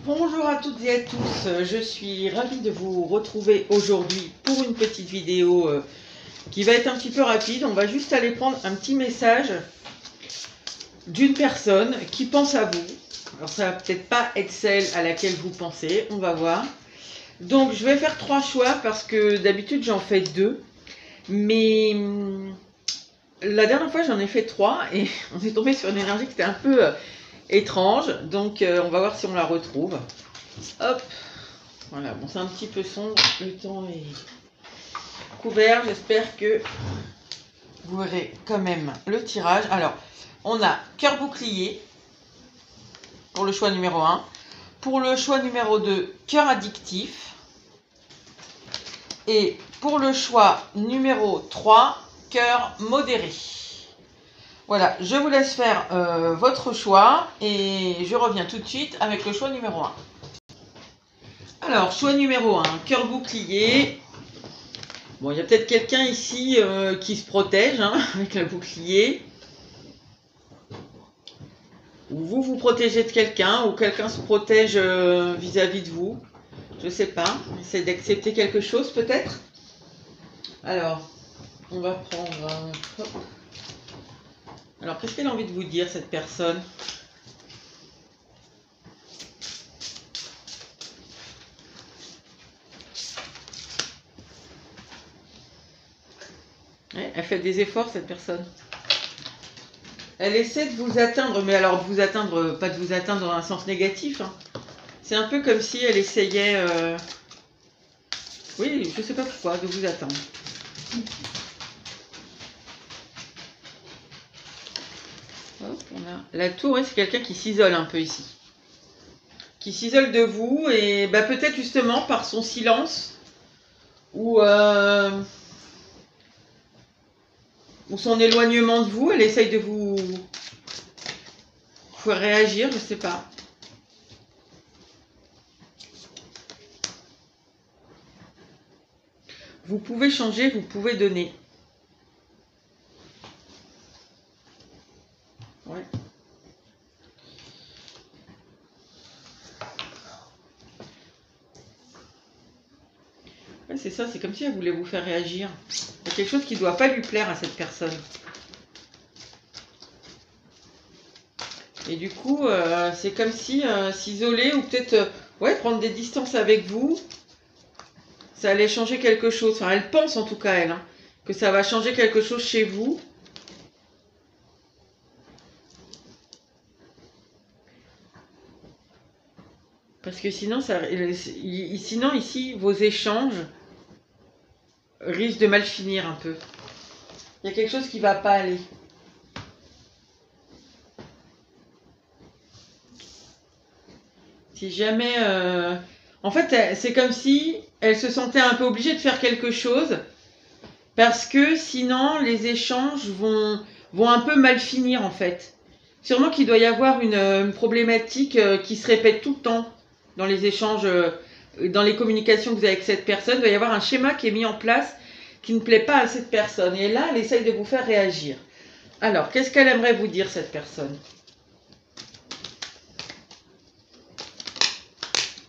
Bonjour à toutes et à tous, je suis ravie de vous retrouver aujourd'hui pour une petite vidéo qui va être un petit peu rapide. On va juste aller prendre un petit message d'une personne qui pense à vous. Alors ça va peut-être pas être celle à laquelle vous pensez, on va voir. Donc je vais faire 3 choix parce que d'habitude j'en fais 2. Mais la dernière fois j'en ai fait 3 et on est tombé sur une énergie qui était un peu étrange. Donc on va voir si on la retrouve. Hop, voilà, bon c'est un petit peu sombre, le temps est couvert, j'espère que vous verrez quand même le tirage. Alors, on a cœur bouclier pour le choix numéro 1, pour le choix numéro 2, cœur addictif, et pour le choix numéro 3, cœur modéré. Voilà, je vous laisse faire votre choix et je reviens tout de suite avec le choix numéro 1. Alors, choix numéro 1, cœur bouclier. Bon, il y a peut-être quelqu'un ici qui se protège avec le bouclier. Ou vous vous protégez de quelqu'un, ou quelqu'un se protège vis-à-vis de vous. Je sais pas. Essayez d'accepter quelque chose peut-être. Alors, on va prendre... hop. Alors, qu'est-ce qu'elle a envie de vous dire, cette personne ? Elle fait des efforts, cette personne. Elle essaie de vous atteindre, mais alors de vous atteindre, pas de vous atteindre dans un sens négatif. C'est un peu comme si elle essayait, oui, je sais pas pourquoi, de vous atteindre. Hop, on a la tour, c'est quelqu'un qui s'isole un peu ici. Qui s'isole de vous, et bah, peut-être justement par son silence, ou son éloignement de vous, elle essaye de vous faire réagir, je sais pas. Vous pouvez changer, vous pouvez donner. Ouais. Ouais, c'est ça, c'est comme si elle voulait vous faire réagir. Il y a quelque chose qui ne doit pas lui plaire à cette personne. Et du coup, c'est comme si s'isoler ou peut-être ouais, prendre des distances avec vous, ça allait changer quelque chose. Enfin, elle pense en tout cas, elle, que ça va changer quelque chose chez vous. Parce que sinon, sinon ici, vos échanges risquent de mal finir un peu. Il y a quelque chose qui ne va pas aller. Si jamais... En fait, c'est comme si elle se sentait un peu obligée de faire quelque chose parce que sinon, les échanges vont un peu mal finir en fait. Sûrement qu'il doit y avoir une problématique qui se répète tout le temps dans les échanges, dans les communications que vous avez avec cette personne. Il doit y avoir un schéma qui est mis en place qui ne plaît pas à cette personne. Et là, elle essaye de vous faire réagir. Alors, qu'est-ce qu'elle aimerait vous dire, cette personne ?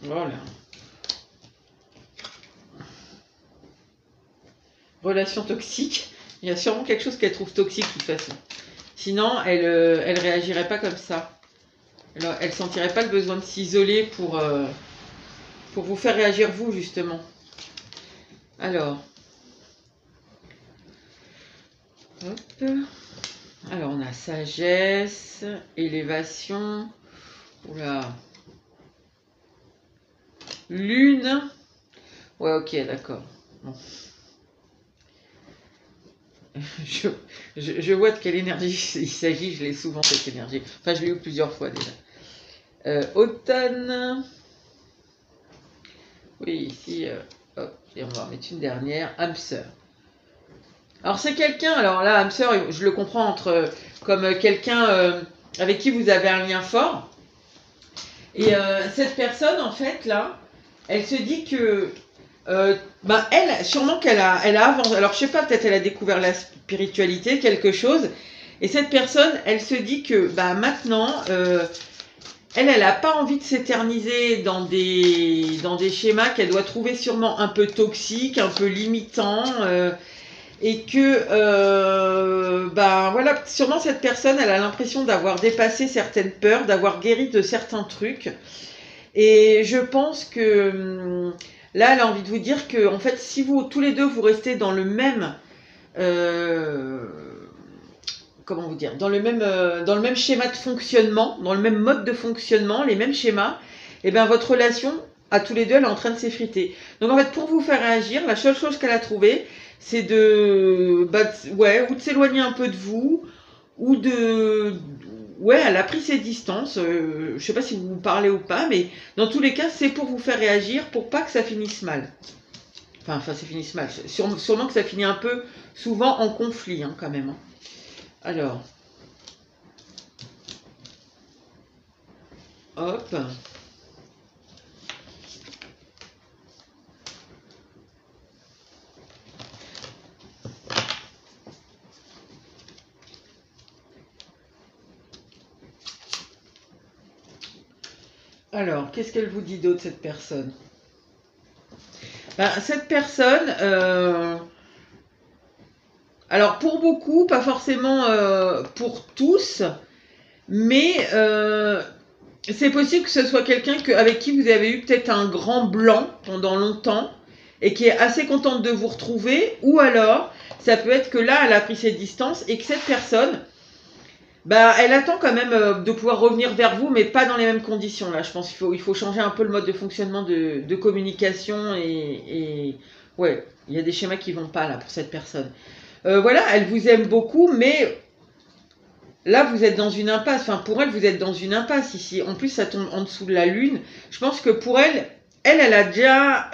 Voilà. Relation toxique. Il y a sûrement quelque chose qu'elle trouve toxique de toute façon. Sinon, elle réagirait pas comme ça. Elle sentirait pas le besoin de s'isoler pour vous faire réagir vous, justement. Alors. Hop. Alors, on a sagesse, élévation. Oula. Lune. Ouais, ok, d'accord. Bon. Je vois de quelle énergie il s'agit, je l'ai souvent cette énergie. Enfin, je l'ai eu plusieurs fois déjà. Automne. Oui, ici, hop, et on va en mettre une dernière. Âme sœur. Alors, c'est quelqu'un, alors là, âme sœur, je le comprends comme quelqu'un avec qui vous avez un lien fort. Et cette personne, en fait, là, elle se dit que elle, sûrement qu'elle a avancé. Alors, je sais pas, peut-être elle a découvert la spiritualité, quelque chose. Et cette personne, elle se dit que maintenant, elle n'a pas envie de s'éterniser dans des schémas qu'elle doit trouver sûrement un peu toxiques, un peu limitants, et que, ben voilà, sûrement cette personne, elle a l'impression d'avoir dépassé certaines peurs, d'avoir guéri de certains trucs. Et je pense que là, elle a envie de vous dire que, en fait, si vous, tous les deux, vous restez dans le même... comment vous dire, dans le même schéma de fonctionnement, dans le même mode de fonctionnement, les mêmes schémas, et bien votre relation, à tous les deux, elle est en train de s'effriter. Donc en fait, pour vous faire réagir, la seule chose qu'elle a trouvée, c'est de, ouais, ou de s'éloigner un peu de vous, ou de, ouais, elle a pris ses distances. Je sais pas si vous vous parlez ou pas, mais dans tous les cas, c'est pour vous faire réagir, pour pas que ça finisse mal. Enfin, ça finisse mal. Sûrement que ça finit un peu, souvent en conflit, hein, quand même. Hein. Alors, hop. Alors, qu'est-ce qu'elle vous dit d'autre, cette personne? Ben, cette personne, alors pour beaucoup, pas forcément pour tous, mais c'est possible que ce soit quelqu'un avec qui vous avez eu peut-être un grand blanc pendant longtemps et qui est assez contente de vous retrouver, ou alors ça peut être que là, elle a pris ses distances et que cette personne, bah, elle attend quand même de pouvoir revenir vers vous, mais pas dans les mêmes conditions. Là, je pense qu'il faut changer un peu le mode de fonctionnement de communication et ouais, il y a des schémas qui vont pas là pour cette personne. Voilà, elle vous aime beaucoup, mais là, vous êtes dans une impasse. Enfin, pour elle, vous êtes dans une impasse ici. En plus, ça tombe en dessous de la lune. Je pense que pour elle, elle a déjà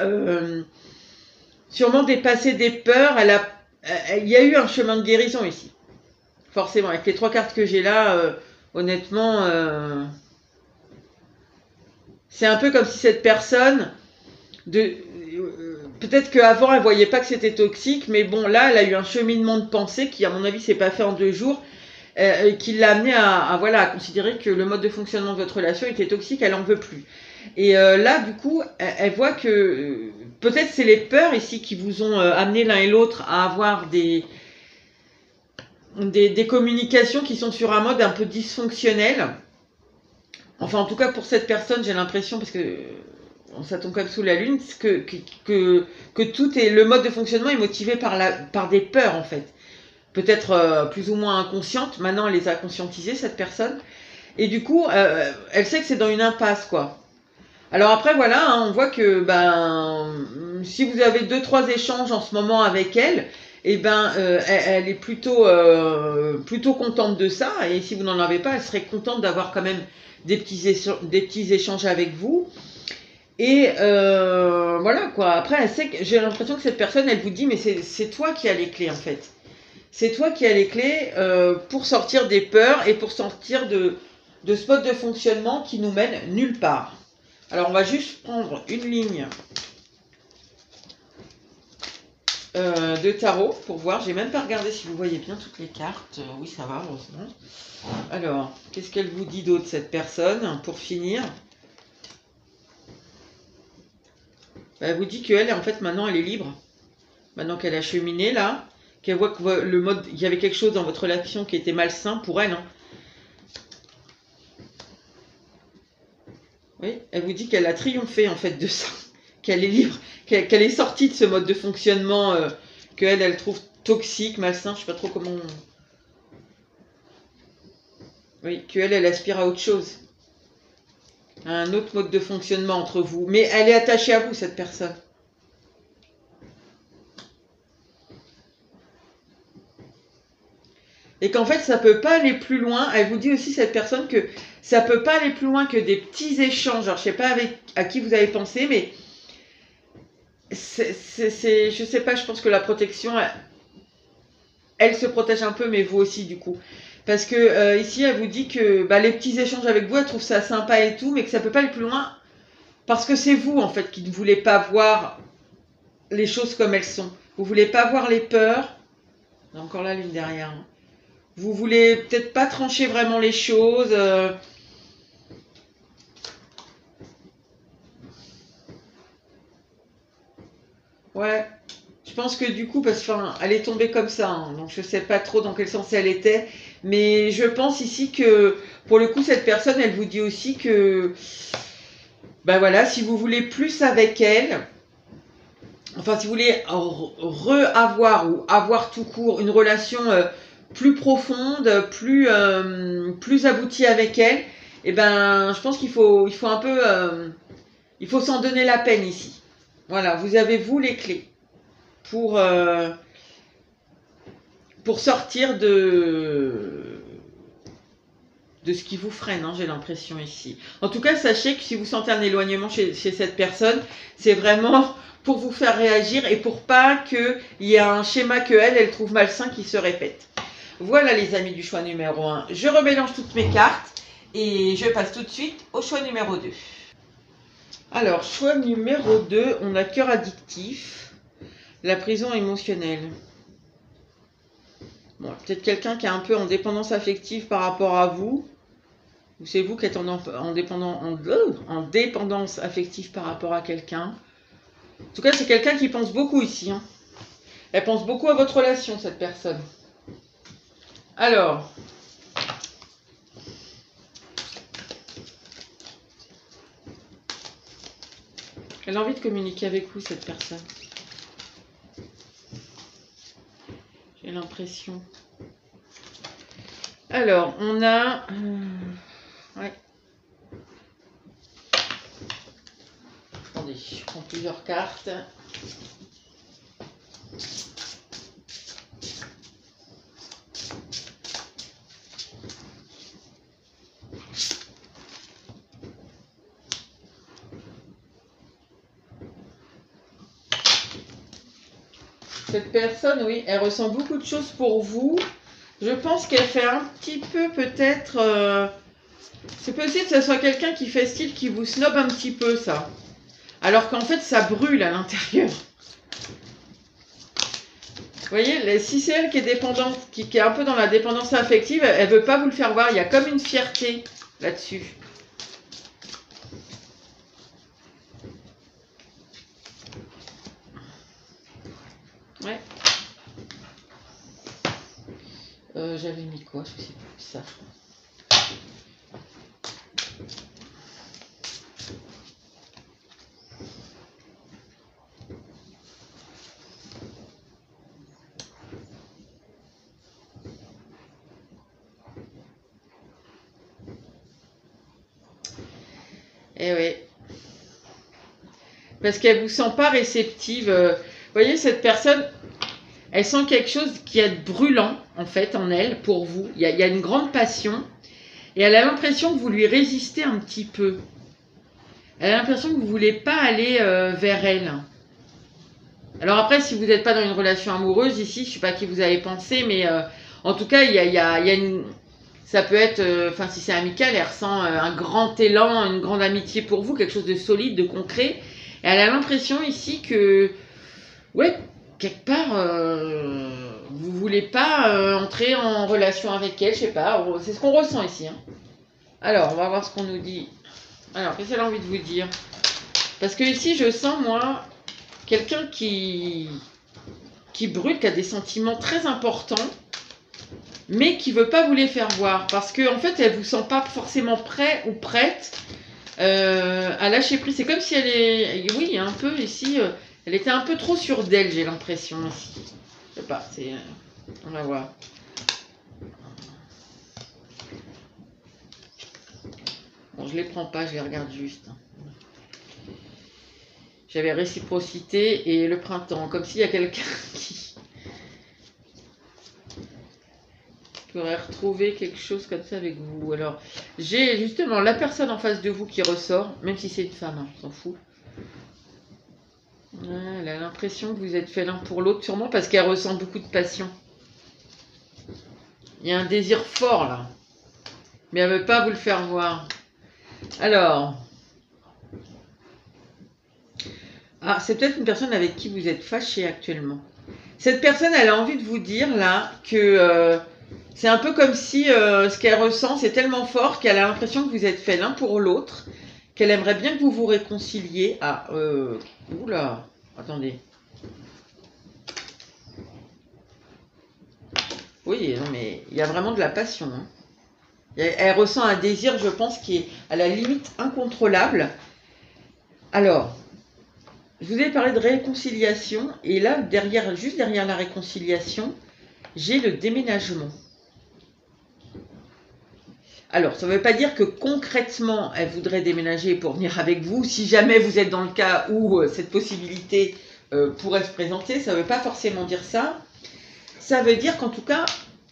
sûrement dépassé des peurs. Il y a eu un chemin de guérison ici. Forcément, avec les 3 cartes que j'ai là, honnêtement, c'est un peu comme si cette personne, peut-être qu'avant, elle voyait pas que c'était toxique, mais bon, là, elle a eu un cheminement de pensée qui, à mon avis, s'est pas fait en 2 jours. Qui l'a amené voilà, à considérer que le mode de fonctionnement de votre relation était toxique, elle n'en veut plus. Et là, du coup, elle voit que peut-être c'est les peurs ici qui vous ont amené l'un et l'autre à avoir des communications qui sont sur un mode un peu dysfonctionnel. Enfin, en tout cas, pour cette personne, j'ai l'impression, parce que ça tombe comme sous la lune, que tout est, le mode de fonctionnement est motivé par des peurs, en fait. Peut-être plus ou moins inconscientes. Maintenant, elle les a conscientisées, cette personne. Et du coup, elle sait que c'est dans une impasse, quoi. Alors après, voilà, hein, on voit que si vous avez 2-3 échanges en ce moment avec elle, et elle est plutôt contente de ça. Et si vous n'en avez pas, elle serait contente d'avoir quand même des petits échanges avec vous. Et voilà, quoi. Après, elle sait que j'ai l'impression que cette personne, elle vous dit, mais c'est toi qui as les clés, en fait. C'est toi qui as les clés pour sortir des peurs et pour sortir de ce mode de fonctionnement qui nous mène nulle part. Alors, on va juste prendre une ligne de tarot pour voir. J'ai même pas regardé si vous voyez bien toutes les cartes. Oui, ça va, heureusement. Alors, qu'est-ce qu'elle vous dit d'autre, cette personne, pour finir? Elle vous dit qu'elle, en fait, maintenant, elle est libre. Maintenant qu'elle a cheminé, là, qu'elle voit que le mode, il y avait quelque chose dans votre relation qui était malsain pour elle. Hein. Oui, elle vous dit qu'elle a triomphé en fait de ça, qu'elle est libre, qu'elle est sortie de ce mode de fonctionnement qu'elle, elle trouve toxique, malsain, je sais pas trop comment. Oui, elle aspire à autre chose, à un autre mode de fonctionnement entre vous, mais elle est attachée à vous, cette personne. Et qu'en fait, ça peut pas aller plus loin. Elle vous dit aussi, cette personne, que ça peut pas aller plus loin que des petits échanges. Alors, je sais pas à qui vous avez pensé, mais je sais pas, je pense que la protection, elle se protège un peu, mais vous aussi, du coup. Parce que ici, elle vous dit que les petits échanges avec vous, elle trouve ça sympa et tout, mais que ça peut pas aller plus loin. Parce que c'est vous, en fait, qui ne voulez pas voir les choses comme elles sont. Vous voulez pas voir les peurs. Il y a encore la lune derrière. Hein. Vous voulez peut-être pas trancher vraiment les choses. Ouais. Je pense que du coup, parce qu'elle elle est tombée comme ça, hein, donc je sais pas trop dans quel sens elle était, mais je pense ici que, pour le coup, cette personne, elle vous dit aussi que, ben voilà, si vous voulez plus avec elle, enfin, si vous voulez re-avoir ou avoir tout court une relation plus profonde, plus aboutie avec elle, et ben, je pense qu'il faut un peu, il faut s'en donner la peine ici. Voilà, vous avez vous les clés pour sortir de ce qui vous freine, hein, j'ai l'impression ici. En tout cas, sachez que si vous sentez un éloignement chez cette personne, c'est vraiment pour vous faire réagir et pour pas qu'il y ait un schéma que elle trouve malsain qui se répète. Voilà les amis du choix numéro 1. Je remélange toutes mes cartes et je passe tout de suite au choix numéro 2. Alors, choix numéro 2, on a cœur addictif, la prison émotionnelle. Bon, peut-être quelqu'un qui est un peu en dépendance affective par rapport à vous. Ou c'est vous qui êtes en dépendance affective par rapport à quelqu'un. En tout cas, c'est quelqu'un qui pense beaucoup ici. Hein. Elle pense beaucoup à votre relation, cette personne. Alors. Elle a envie de communiquer avec vous, cette personne. J'ai l'impression. Alors, on a... ouais. Attendez, je prends plusieurs cartes. Cette personne, oui, elle ressent beaucoup de choses pour vous. Je pense qu'elle fait un petit peu peut-être... c'est possible que ce soit quelqu'un qui fait style, qui vous snob un petit peu, ça. Alors qu'en fait, ça brûle à l'intérieur. Vous voyez, si c'est elle qui est dépendante, qui est un peu dans la dépendance affective, elle ne veut pas vous le faire voir. Il y a comme une fierté là-dessus. Ouais. J'avais mis quoi? Je sais plus. Ça. Eh oui. Parce qu'elle vous sent pas réceptive. Vous voyez, cette personne, elle sent quelque chose qui est brûlant, en fait, en elle, pour vous. Il y a une grande passion. Et elle a l'impression que vous lui résistez un petit peu. Elle a l'impression que vous ne voulez pas aller vers elle. Alors après, si vous n'êtes pas dans une relation amoureuse, ici, je ne sais pas à qui vous avez pensé, mais en tout cas, il y a une... Ça peut être, enfin si c'est amical, elle ressent un grand élan, une grande amitié pour vous, quelque chose de solide, de concret. Et elle a l'impression ici que, ouais, quelque part, vous voulez pas entrer en relation avec elle, je sais pas, c'est ce qu'on ressent ici. Hein. Alors, on va voir ce qu'on nous dit. Alors, qu'est-ce qu'elle a envie de vous dire? Parce que ici, je sens, moi, quelqu'un qui brûle, qui a des sentiments très importants, mais qui ne veut pas vous les faire voir. Parce qu'en fait, elle ne vous sent pas forcément prêt ou prête à lâcher prise. C'est comme si elle est... Oui, un peu ici... elle était un peu trop sûre d'elle, j'ai l'impression ici. Je sais pas, c'est... on va voir. Bon, je les prends pas, je les regarde juste. J'avais réciprocité et le printemps. Comme s'il y a quelqu'un qui pourrait retrouver quelque chose comme ça avec vous. Alors, j'ai justement la personne en face de vous qui ressort, même si c'est une femme, hein, on s'en fout. Ouais, elle a l'impression que vous êtes fait l'un pour l'autre, sûrement parce qu'elle ressent beaucoup de passion. Il y a un désir fort là, mais elle ne veut pas vous le faire voir. Alors, ah, c'est peut-être une personne avec qui vous êtes fâché actuellement. Cette personne, elle a envie de vous dire là que c'est un peu comme si ce qu'elle ressent, c'est tellement fort qu'elle a l'impression que vous êtes fait l'un pour l'autre, qu'elle aimerait bien que vous vous réconciliez. Ah, oula, attendez. Oui, non, mais il y a vraiment de la passion. Hein. Elle ressent un désir, je pense, qui est à la limite incontrôlable. Alors, je vous ai parlé de réconciliation, et là, derrière, juste derrière la réconciliation, j'ai le déménagement. Alors, ça ne veut pas dire que concrètement, elle voudrait déménager pour venir avec vous. Si jamais vous êtes dans le cas où cette possibilité pourrait se présenter, ça ne veut pas forcément dire ça. Ça veut dire qu'en tout cas,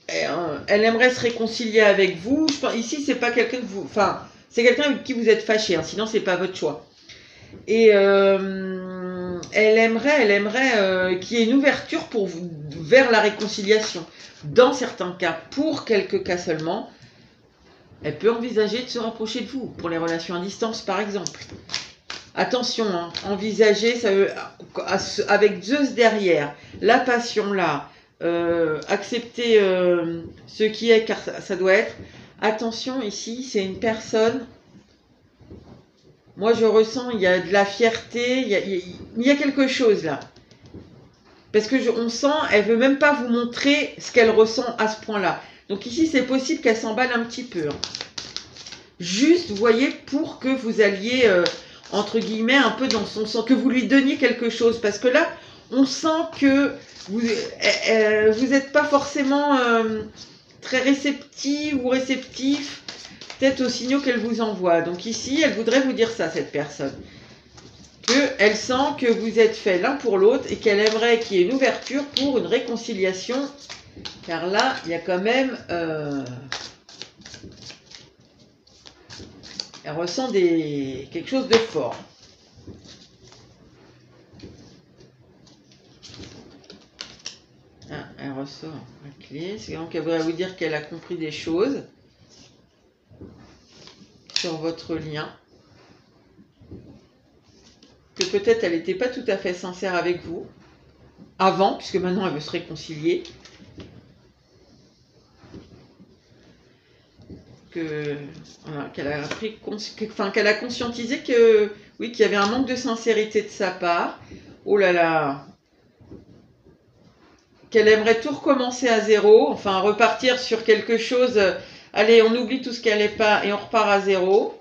elle aimerait se réconcilier avec vous. Je pense, ici, c'est pas quelqu'un que vous... Enfin, c'est quelqu'un avec qui vous êtes fâché, hein, sinon c'est pas votre choix. Et elle aimerait qu'il y ait une ouverture pour vous, vers la réconciliation. Dans certains cas, pour quelques cas seulement, elle peut envisager de se rapprocher de vous, pour les relations à distance par exemple. Attention, hein, envisager, ça veut, avec Zeus derrière, la passion là, accepter ce qui est, car ça doit être. Attention, ici, c'est une personne, moi je ressens, il y a de la fierté, il y a quelque chose là. Parce que on sent, elle veut même pas vous montrer ce qu'elle ressent à ce point-là. Donc ici, c'est possible qu'elle s'emballe un petit peu. Hein. Juste, vous voyez, pour que vous alliez, entre guillemets, un peu dans son sens, que vous lui donniez quelque chose. Parce que là, on sent que vous n'êtes pas forcément très réceptif ou réceptif, peut-être aux signaux qu'elle vous envoie. Donc ici, elle voudrait vous dire ça, cette personne. Qu'elle sent que vous êtes fait l'un pour l'autre et qu'elle aimerait qu'il y ait une ouverture pour une réconciliation. Car là, il y a quand même... elle ressent quelque chose de fort. Ah, elle ressort la clé. C'est donc qu'elle voudrait vous dire qu'elle a compris des choses sur votre lien. Que peut-être elle n'était pas tout à fait sincère avec vous avant, puisque maintenant elle veut se réconcilier. Voilà, qu'elle a pris, qu'elle a conscientisé que oui, qu'il y avait un manque de sincérité de sa part. Oh là là, qu'elle aimerait tout recommencer à zéro, enfin repartir sur quelque chose. Allez, on oublie tout ce qu'elle n'est pas et on repart à zéro.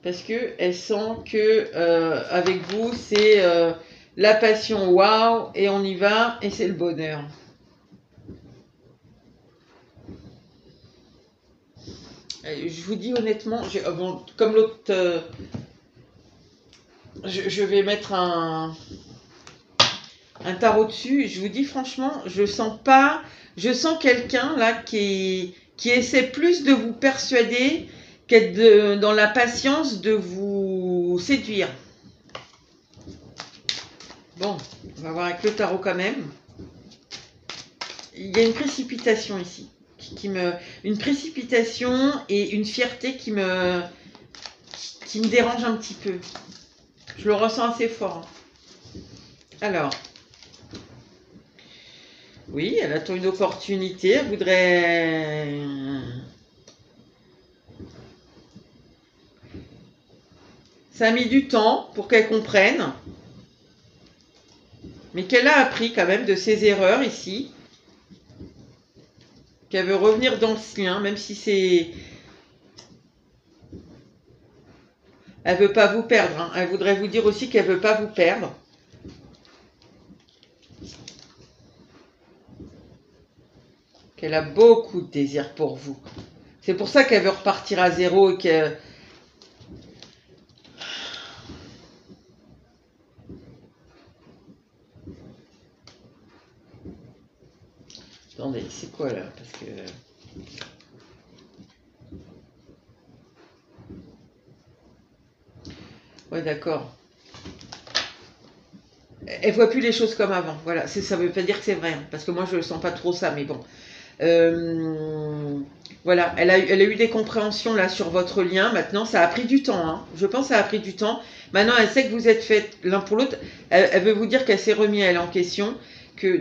Parce que elle sent que avec vous c'est la passion, waouh, et on y va et c'est le bonheur. Je vous dis honnêtement, bon, comme l'autre, je vais mettre un tarot dessus. Je vous dis franchement, je sens quelqu'un là qui essaie plus de vous persuader qu'être dans la patience de vous séduire. Bon, on va voir avec le tarot quand même. Il y a une précipitation ici. Une précipitation et une fierté qui me dérange un petit peu. Je le ressens assez fort. Alors, oui, elle attend une opportunité, elle voudrait... Ça a mis du temps pour qu'elle comprenne, mais qu'elle a appris quand même de ses erreurs ici. Qu'elle veut revenir dans ce lien, même si c'est... Elle veut pas vous perdre. Hein. Elle voudrait vous dire aussi qu'elle veut pas vous perdre. Qu'elle a beaucoup de désir pour vous. C'est pour ça qu'elle veut repartir à zéro et que... Attendez, c'est quoi là? Parce que... Ouais, d'accord. Elle voit plus les choses comme avant. Voilà, ça veut pas dire que c'est vrai, hein, parce que moi je ne sens pas trop ça, mais bon. Voilà, elle a eu des compréhensions là sur votre lien. Maintenant, ça a pris du temps. Hein. Je pense que ça a pris du temps. Maintenant, elle sait que vous êtes faits l'un pour l'autre. Elle veut vous dire qu'elle s'est remise elle en question.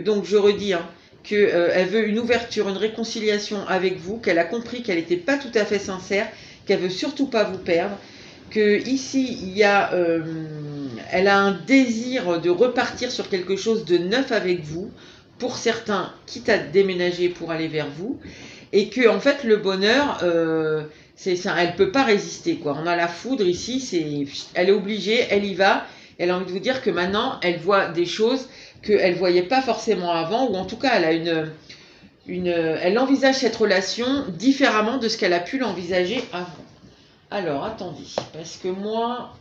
Donc je redis, hein, qu'elle veut une ouverture, une réconciliation avec vous, qu'elle a compris qu'elle n'était pas tout à fait sincère, qu'elle veut surtout pas vous perdre, que ici, il y a, elle a un désir de repartir sur quelque chose de neuf avec vous, pour certains, quitte à déménager pour aller vers vous, et que en fait le bonheur, c'est ça, elle peut pas résister quoi. On a la foudre ici, elle est obligée, elle y va. Elle a envie de vous dire que maintenant, elle voit des choses qu'elle voyait pas forcément avant, ou en tout cas, elle a elle envisage cette relation différemment de ce qu'elle a pu l'envisager avant. Alors, attendez, parce que moi,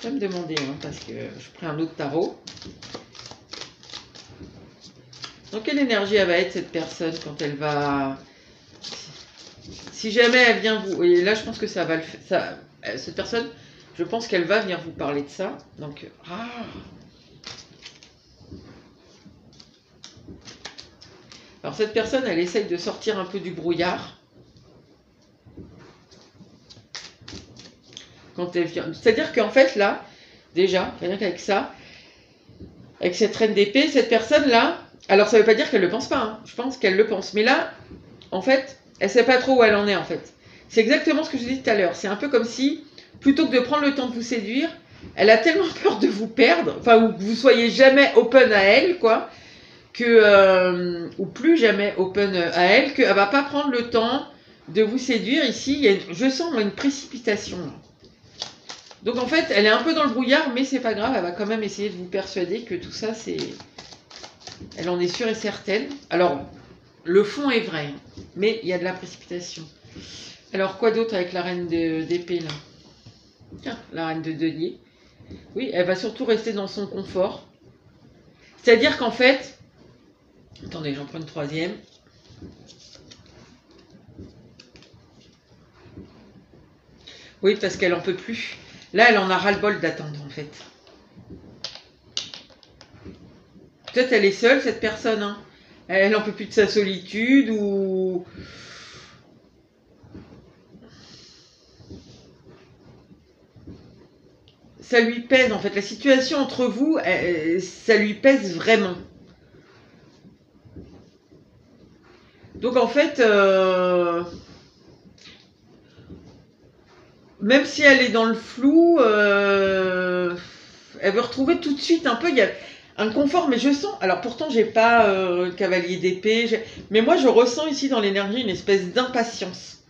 je vais me demander, hein, parce que je prends un autre tarot. Dans quelle énergie elle va être cette personne quand elle va... Si jamais elle vient vous... Et là, je pense que ça va le faire. Cette personne, je pense qu'elle va venir vous parler de ça. Donc, alors cette personne, elle essaye de sortir un peu du brouillard. Quand elle vient... C'est-à-dire qu'en fait, là, déjà, rien qu'avec ça, avec cette reine d'épée, cette personne-là, alors ça ne veut pas dire qu'elle ne le pense pas, hein. Je pense qu'elle le pense. Mais là, en fait, elle ne sait pas trop où elle en est, en fait. C'est exactement ce que je vous ai dit tout à l'heure. C'est un peu comme si, plutôt que de prendre le temps de vous séduire, elle a tellement peur de vous perdre, enfin, ou que vous soyez jamais open à elle, quoi, que, ou plus jamais open à elle, qu'elle ne va pas prendre le temps de vous séduire. Ici, je sens une précipitation. Donc en fait, elle est un peu dans le brouillard, mais c'est pas grave, elle va quand même essayer de vous persuader que tout ça, c'est... Elle en est sûre et certaine. Alors, le fond est vrai, mais il y a de la précipitation. Alors, quoi d'autre avec la reine d'épée, là? Tiens, la reine de denier. Oui, elle va surtout rester dans son confort. C'est-à-dire qu'en fait... Attendez, j'en prends une troisième. Oui, parce qu'elle en peut plus. Là, elle en a ras-le-bol d'attendre, en fait. Peut-être elle est seule, cette personne, hein. Elle en peut plus de sa solitude, ou... Ça lui pèse, en fait. La situation entre vous, ça lui pèse vraiment. Donc, en fait... même si elle est dans le flou, elle veut retrouver tout de suite un peu... Il y a un confort, mais je sens... Alors, pourtant, j'ai pas le cavalier d'épée, mais moi, je ressens ici dans l'énergie une espèce d'impatience.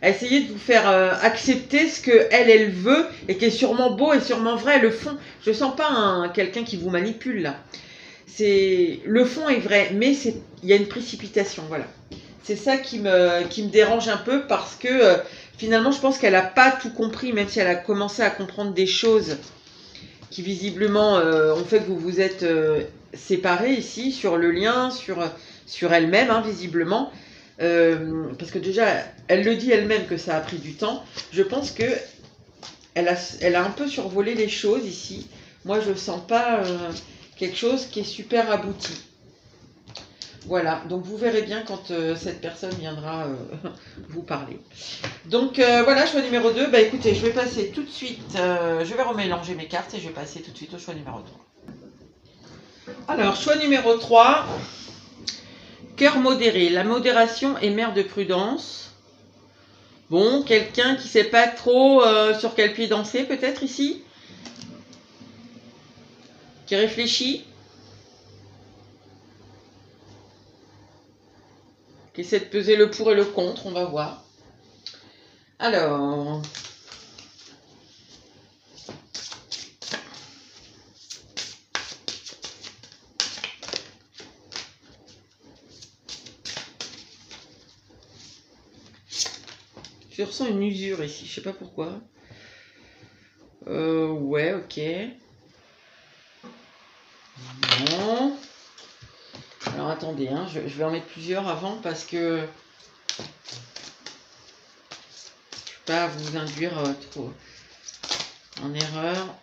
À essayer de vous faire accepter ce que elle veut, et qui est sûrement beau et sûrement vrai. Le fond, je sens pas quelqu'un qui vous manipule, là. Le fond est vrai, mais il y a une précipitation, voilà. C'est ça qui me dérange un peu, parce que finalement, je pense qu'elle n'a pas tout compris, même si elle a commencé à comprendre des choses qui visiblement ont fait que vous vous êtes séparés ici, sur le lien, sur elle-même, hein, visiblement. Parce que déjà, elle le dit elle-même que ça a pris du temps. Je pense que elle a un peu survolé les choses ici. Moi, je ne sens pas quelque chose qui est super abouti. Voilà, donc vous verrez bien quand cette personne viendra vous parler. Donc voilà, choix numéro 2. Bah écoutez, je vais passer tout de suite, je vais remélanger mes cartes et je vais passer tout de suite au choix numéro 3. Alors, choix numéro 3, cœur modéré. La modération est mère de prudence. Bon, quelqu'un qui ne sait pas trop sur quel pied danser, peut-être ici, qui réfléchit, qui essaie de peser le pour et le contre, on va voir. Alors... je ressens une usure ici, je sais pas pourquoi. Ouais, ok. Bon. Alors attendez, hein, je vais en mettre plusieurs avant parce que je ne vais pas vous induire trop en erreur.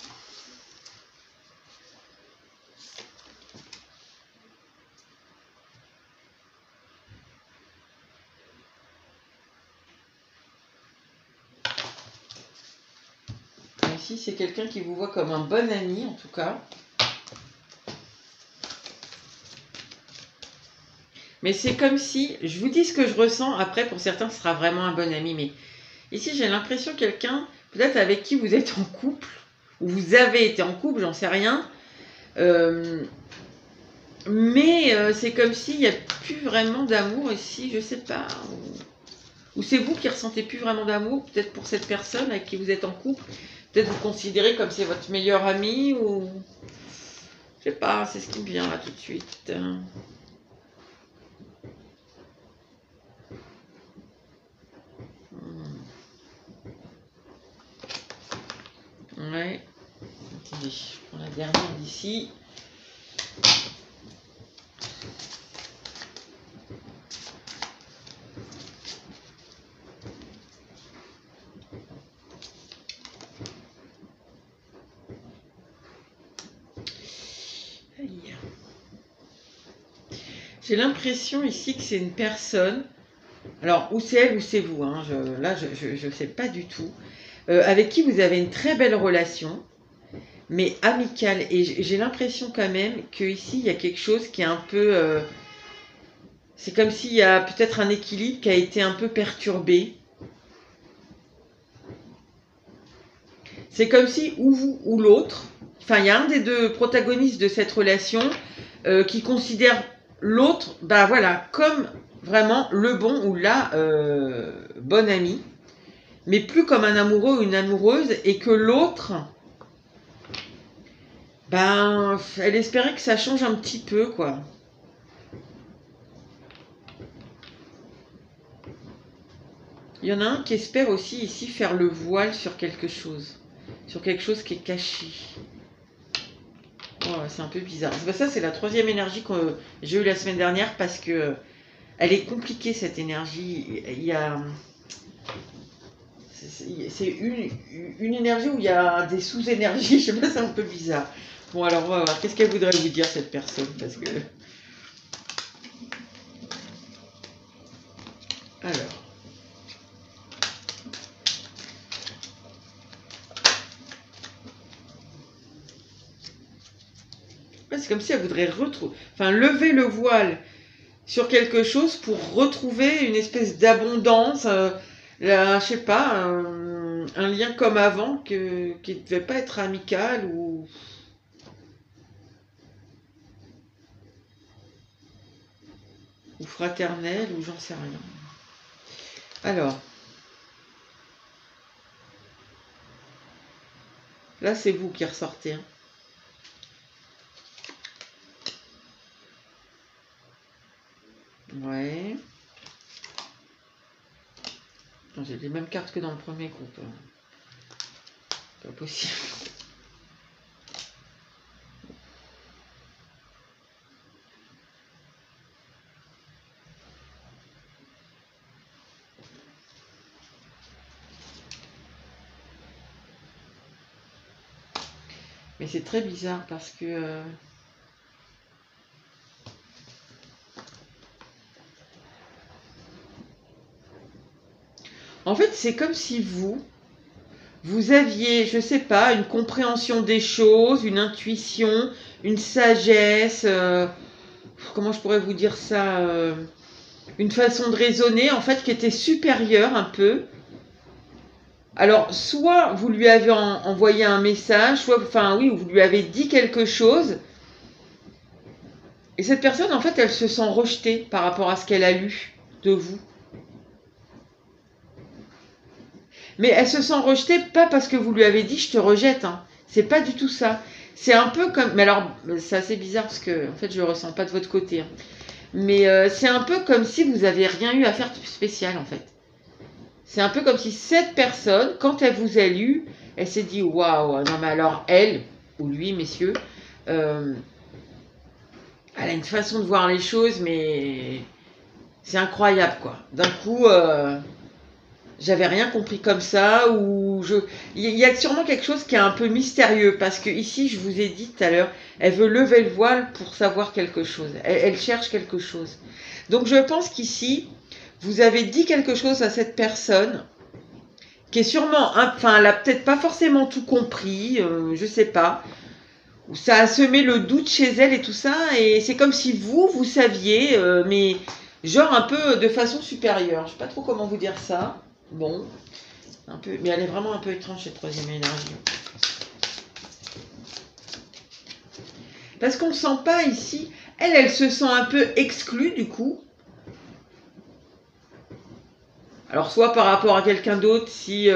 Ici, c'est quelqu'un qui vous voit comme un bon ami, en tout cas. Mais c'est comme si, je vous dis ce que je ressens, après pour certains ce sera vraiment un bon ami, mais ici j'ai l'impression quelqu'un, peut-être avec qui vous êtes en couple, ou vous avez été en couple, j'en sais rien, mais c'est comme s'il n'y a plus vraiment d'amour ici, je sais pas, ou c'est vous qui ressentez plus vraiment d'amour, peut-être pour cette personne avec qui vous êtes en couple, peut-être vous considérez comme c'est votre meilleur ami, ou je sais pas, c'est ce qui me vient là tout de suite. Ouais. Attendez, je prends la dernière d'ici. J'ai l'impression ici que c'est une personne, alors ou c'est elle ou c'est vous, hein, là je ne sais pas du tout, avec qui vous avez une très belle relation, mais amicale. Et j'ai l'impression quand même qu'ici il y a quelque chose qui est un peu... c'est comme s'il y a peut-être un équilibre qui a été un peu perturbé. C'est comme si ou vous ou l'autre, enfin il y a un des deux protagonistes de cette relation qui considère l'autre, bah voilà, comme vraiment le bon ou la bonne amie, mais plus comme un amoureux ou une amoureuse, et que l'autre, ben, elle espérait que ça change un petit peu, quoi. Il y en a un qui espère aussi ici faire le voile sur quelque chose qui est caché. Oh, c'est un peu bizarre. Ben ça, c'est la troisième énergie que j'ai eue la semaine dernière parce que elle est compliquée, cette énergie. Il y a... C'est une énergie où il y a des sous-énergies. Je sais pas, c'est un peu bizarre. Bon, alors, on va voir. Qu'est-ce qu'elle voudrait vous dire, cette personne? Parce que... Alors... c'est comme si elle voudrait retrouver... Enfin, lever le voile sur quelque chose pour retrouver une espèce d'abondance... je sais pas, un lien comme avant qui ne devait pas être amical ou fraternel ou j'en sais rien. Alors, là c'est vous qui ressortez. Hein. Ouais. J'ai les mêmes cartes que dans le premier groupe. Pas possible. Mais c'est très bizarre parce que... En fait, c'est comme si vous aviez, je sais pas, une compréhension des choses, une intuition, une sagesse, comment je pourrais vous dire ça, une façon de raisonner, en fait, qui était supérieure un peu. Alors, soit vous lui avez envoyé un message, soit, enfin oui, vous lui avez dit quelque chose, et cette personne, en fait, elle se sent rejetée par rapport à ce qu'elle a lu de vous. Mais elle se sent rejetée, pas parce que vous lui avez dit « je te rejette hein. ». C'est pas du tout ça. C'est un peu comme... Mais alors, c'est assez bizarre parce que, en fait, je le ressens pas de votre côté. Hein. Mais c'est un peu comme si vous n'avez rien eu à faire de spécial, en fait. C'est un peu comme si cette personne, quand elle vous a lu, elle s'est dit « waouh, non mais alors elle, ou lui, messieurs, elle a une façon de voir les choses, mais c'est incroyable, quoi. D'un coup... j'avais rien compris comme ça, ou il y a sûrement quelque chose qui est un peu mystérieux, parce que ici, je vous ai dit tout à l'heure, elle veut lever le voile pour savoir quelque chose. Elle cherche quelque chose. Donc, je pense qu'ici, vous avez dit quelque chose à cette personne, qui est sûrement, enfin, elle a peut-être pas forcément tout compris, je sais pas. ça a semé le doute chez elle et tout ça, et c'est comme si vous saviez, mais genre un peu de façon supérieure. Je sais pas trop comment vous dire ça. Bon, un peu, mais elle est vraiment un peu étrange cette troisième énergie. Parce qu'on ne sent pas ici, elle se sent un peu exclue du coup. Alors soit par rapport à quelqu'un d'autre, si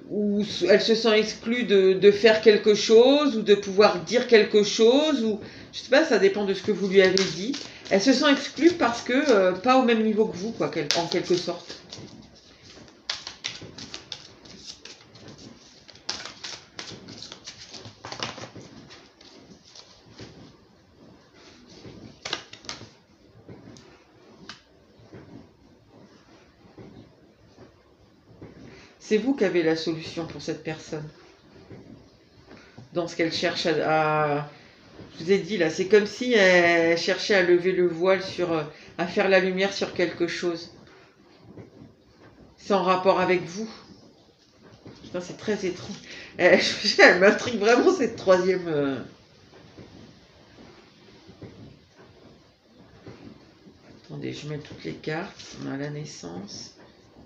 ou elle se sent exclue de faire quelque chose, ou de pouvoir dire quelque chose, ou je sais pas, ça dépend de ce que vous lui avez dit. Elle se sent exclue parce que pas au même niveau que vous, quoi, en quelque sorte. C'est vous qui avez la solution pour cette personne. Dans ce qu'elle cherche je vous ai dit là, c'est comme si elle cherchait à lever le voile à faire la lumière sur quelque chose. C'est en rapport avec vous. Putain, c'est très étrange. Elle m'intrigue vraiment cette troisième. Attendez, je mets toutes les cartes. On a la naissance.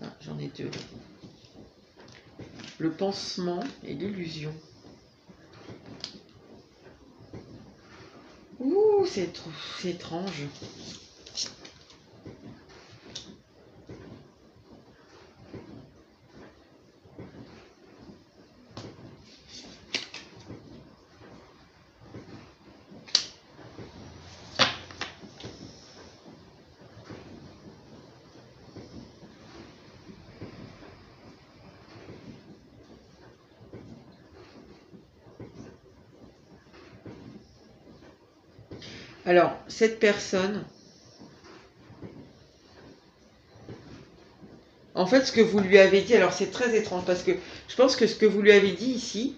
Ah, j'en ai deux. Le pansement et l'illusion. Ouh, c'est étrange. Alors, cette personne, en fait, ce que vous lui avez dit, alors c'est très étrange parce que je pense que ce que vous lui avez dit ici,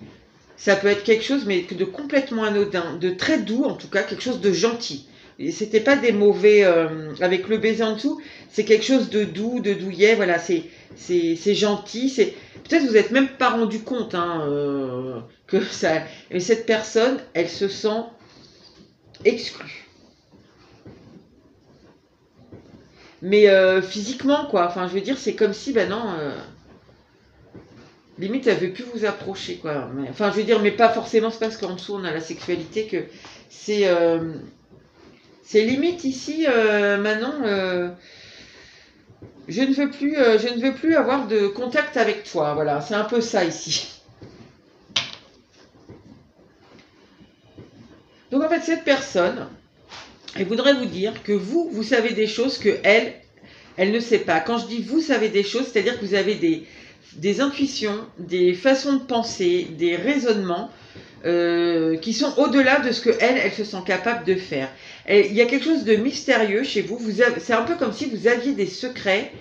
ça peut être quelque chose, mais de complètement anodin, de très doux en tout cas, quelque chose de gentil. Et c'était pas des mauvais, avec le baiser en dessous, c'est quelque chose de doux, de douillet, voilà, c'est gentil, peut-être vous n'êtes même pas rendu compte hein, que ça. Mais cette personne, elle se sent exclue. Mais physiquement, quoi. Enfin, je veux dire, c'est comme si, ben non, limite, elle veut plus vous approcher, quoi. Mais, enfin, je veux dire, mais pas forcément, c'est parce qu'en dessous, on a la sexualité que c'est limite ici, Manon, je ne veux plus avoir de contact avec toi. Voilà, c'est un peu ça ici. Donc, en fait, cette personne, elle voudrait vous dire que vous savez des choses que elle ne sait pas. Quand je dis vous savez des choses, c'est-à-dire que vous avez des intuitions, des façons de penser, des raisonnements qui sont au-delà de ce que elle se sent capable de faire. Il y a quelque chose de mystérieux chez vous. C'est un peu comme si vous aviez des secrets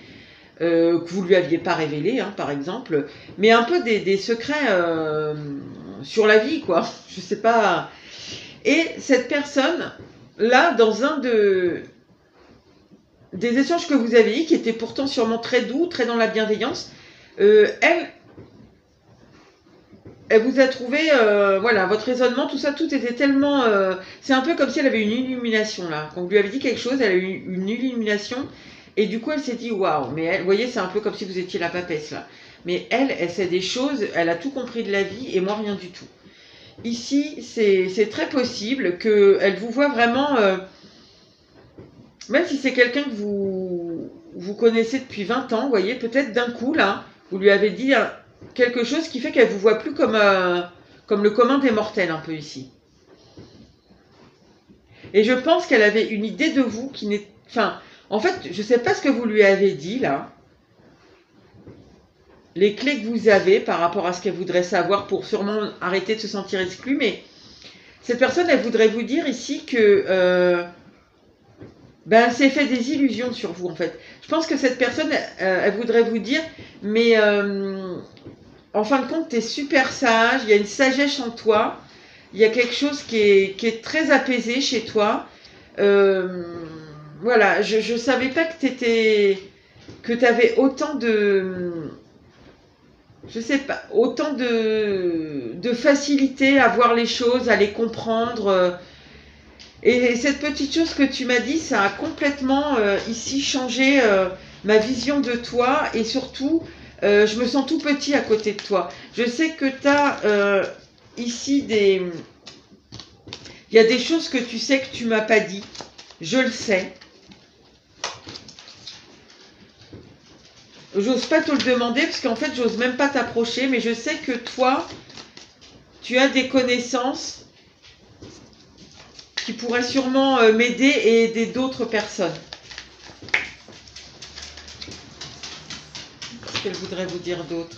que vous ne lui aviez pas révélés, hein, par exemple, mais un peu des secrets sur la vie, quoi. Je sais pas. Et cette personne, là, dans un des échanges que vous avez eus, qui était pourtant sûrement très doux, très dans la bienveillance, elle vous a trouvé, voilà, votre raisonnement, tout ça, tout était tellement. C'est un peu comme si elle avait une illumination là. Quand vous lui avez dit quelque chose, elle a eu une illumination, et du coup elle s'est dit waouh. Mais elle, vous voyez, c'est un peu comme si vous étiez la papesse là. Mais elle sait des choses, elle a tout compris de la vie, et moi rien du tout. Ici, c'est très possible qu'elle vous voit vraiment. Même si c'est quelqu'un que vous connaissez depuis 20 ans, vous voyez, peut-être d'un coup, là, vous lui avez dit quelque chose qui fait qu'elle ne vous voit plus comme le commun des mortels, un peu ici. Et je pense qu'elle avait une idée de vous qui n'est... Enfin, en fait, je ne sais pas ce que vous lui avez dit, là. Les clés que vous avez par rapport à ce qu'elle voudrait savoir pour sûrement arrêter de se sentir exclue, mais cette personne, elle voudrait vous dire ici que... elle s'est fait des illusions sur vous, en fait. Je pense que cette personne, elle voudrait vous dire, mais en fin de compte, tu es super sage, il y a une sagesse en toi, il y a quelque chose qui est très apaisé chez toi. Voilà, je ne savais pas que tu avais autant je sais pas, autant de facilité à voir les choses, à les comprendre. Et cette petite chose que tu m'as dit, ça a complètement ici changé ma vision de toi. Et surtout, je me sens tout petit à côté de toi. Je sais que tu as ici des... Il y a des choses que tu sais que tu m'as pas dit. Je le sais. J'ose pas te le demander parce qu'en fait, j'ose même pas t'approcher. Mais je sais que toi, tu as des connaissances qui pourraient sûrement m'aider et aider d'autres personnes. Qu'est-ce qu'elle voudrait vous dire d'autre?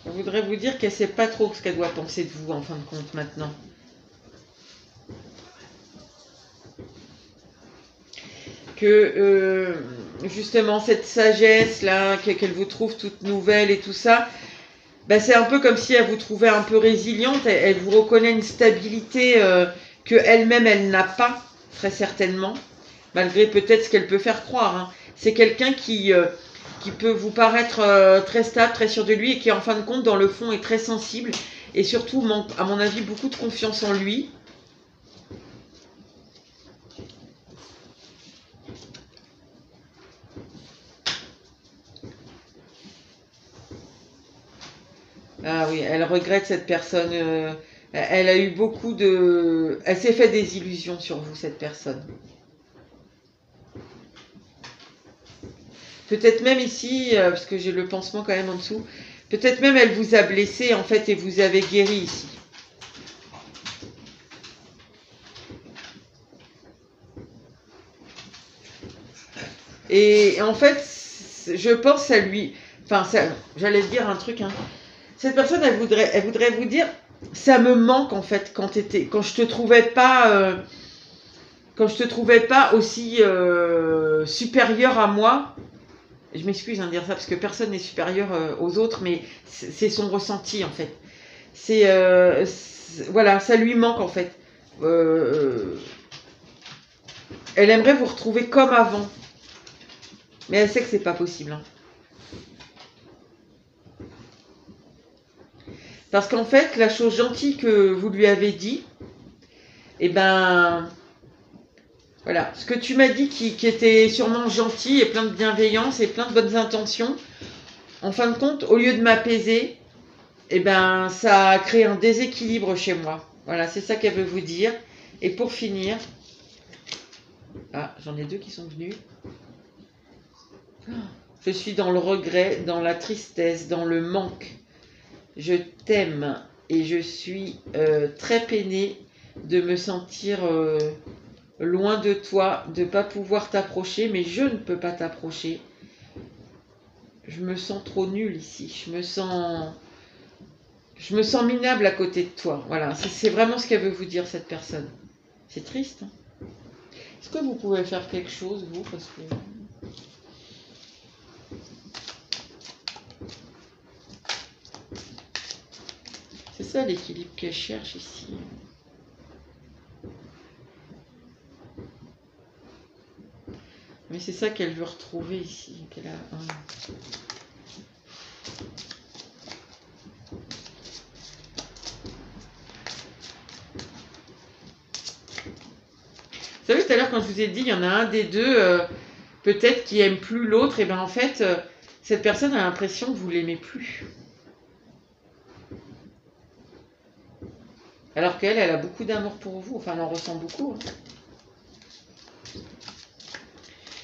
Elle voudrait vous dire qu'elle ne sait pas trop ce qu'elle doit penser de vous en fin de compte maintenant. Que justement cette sagesse là, qu'elle vous trouve toute nouvelle et tout ça, ben, c'est un peu comme si elle vous trouvait un peu résiliente. Elle vous reconnaît une stabilité que elle-même elle n'a pas, très certainement, malgré peut-être ce qu'elle peut faire croire. Hein. C'est quelqu'un qui peut vous paraître très stable, très sûr de lui et qui en fin de compte dans le fond est très sensible et surtout manque à mon avis beaucoup de confiance en lui. Ah oui, elle regrette cette personne. Elle a eu beaucoup de... Elle s'est fait des illusions sur vous, cette personne. Peut-être même ici, parce que j'ai le pansement quand même en dessous, peut-être même elle vous a blessé en fait et vous avez guéri ici. Et en fait, je pense à lui... Enfin, j'allais dire un truc, hein. Cette personne, elle voudrait vous dire, ça me manque en fait quand je te trouvais pas, aussi supérieur à moi. Je m'excuse de dire ça parce que personne n'est supérieur aux autres, mais c'est son ressenti en fait. Voilà, ça lui manque en fait. Elle aimerait vous retrouver comme avant, mais elle sait que c'est pas possible. Hein. Parce qu'en fait, la chose gentille que vous lui avez dit, eh ben, voilà, ce que tu m'as dit qui était sûrement gentil et plein de bienveillance et plein de bonnes intentions, en fin de compte, au lieu de m'apaiser, eh ben, ça a créé un déséquilibre chez moi. Voilà, c'est ça qu'elle veut vous dire. Et pour finir, ah, j'en ai deux qui sont venus. Je suis dans le regret, dans la tristesse, dans le manque. Je t'aime et je suis très peinée de me sentir loin de toi, de ne pas pouvoir t'approcher, mais je ne peux pas t'approcher. Je me sens trop nulle ici, je me sens minable à côté de toi. Voilà, c'est vraiment ce qu'elle veut vous dire cette personne. C'est triste. Hein. Est-ce que vous pouvez faire quelque chose, vous, parce que... C'est ça l'équilibre qu'elle cherche ici. Mais c'est ça qu'elle veut retrouver ici. Qu'elle a... Vous savez, tout à l'heure, quand je vous ai dit, il y en a un des deux, peut-être qui aime plus l'autre, et bien en fait, cette personne a l'impression que vous l'aimez plus. Alors qu'elle, elle a beaucoup d'amour pour vous. Enfin, elle en ressent beaucoup. Hein.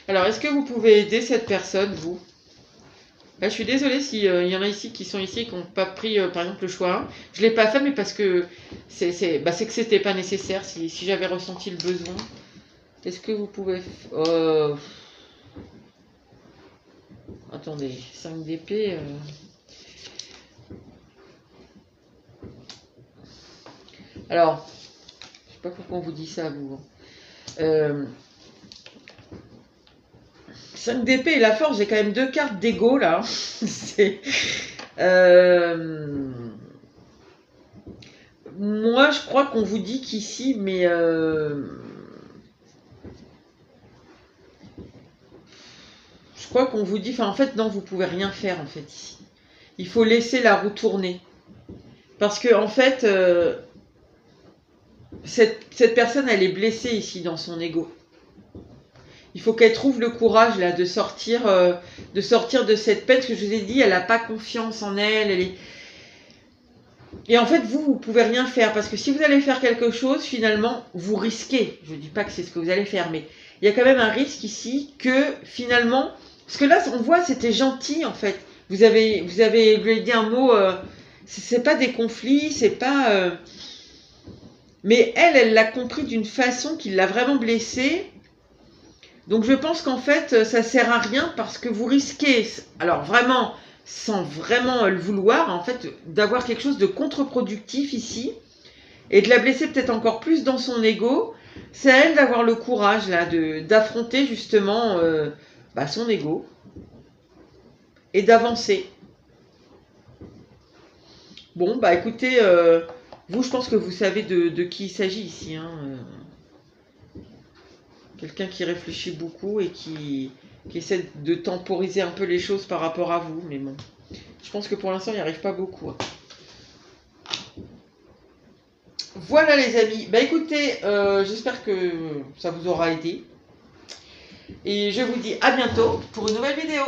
Alors, est-ce que vous pouvez aider cette personne, vous? Là, je suis désolée s'il y en a ici qui sont ici et qui n'ont pas pris, par exemple, le choix 1. Je ne l'ai pas fait, mais parce que c'est que c'était pas nécessaire si j'avais ressenti le besoin. Est-ce que vous pouvez... Attendez, 5 d'épée... Alors, je sais pas pourquoi on vous dit ça, vous. 5 d'épée et la force, j'ai quand même 2 cartes d'ego, là. C'est... moi, je crois qu'on vous dit qu'ici, mais... je crois qu'on vous dit... Enfin, en fait, non, vous pouvez rien faire, en fait, ici. Il faut laisser la roue tourner. Parce que, en fait, cette personne, elle est blessée ici, dans son ego. Il faut qu'elle trouve le courage, là, de sortir de cette peine. Ce que je vous ai dit, elle n'a pas confiance en elle. Elle est... Et en fait, vous pouvez rien faire. Parce que si vous allez faire quelque chose, finalement, vous risquez. Je ne dis pas que c'est ce que vous allez faire, mais il y a quand même un risque ici que, finalement... Parce que là, on voit, c'était gentil, en fait. Vous avez dit un mot... c'est pas des conflits, c'est pas... Mais elle l'a compris d'une façon qui l'a vraiment blessée. Donc je pense qu'en fait, ça sert à rien parce que vous risquez, alors vraiment, sans vraiment le vouloir, en fait, d'avoir quelque chose de contre-productif ici et de la blesser peut-être encore plus dans son ego. C'est à elle d'avoir le courage là, d'affronter justement son ego et d'avancer. Bon, bah écoutez, vous, je pense que vous savez de qui il s'agit ici, hein. Quelqu'un qui réfléchit beaucoup et qui essaie de temporiser un peu les choses par rapport à vous. Mais bon, je pense que pour l'instant, il n'y arrive pas beaucoup. Voilà les amis. Bah écoutez, j'espère que ça vous aura aidé. Et je vous dis à bientôt pour une nouvelle vidéo.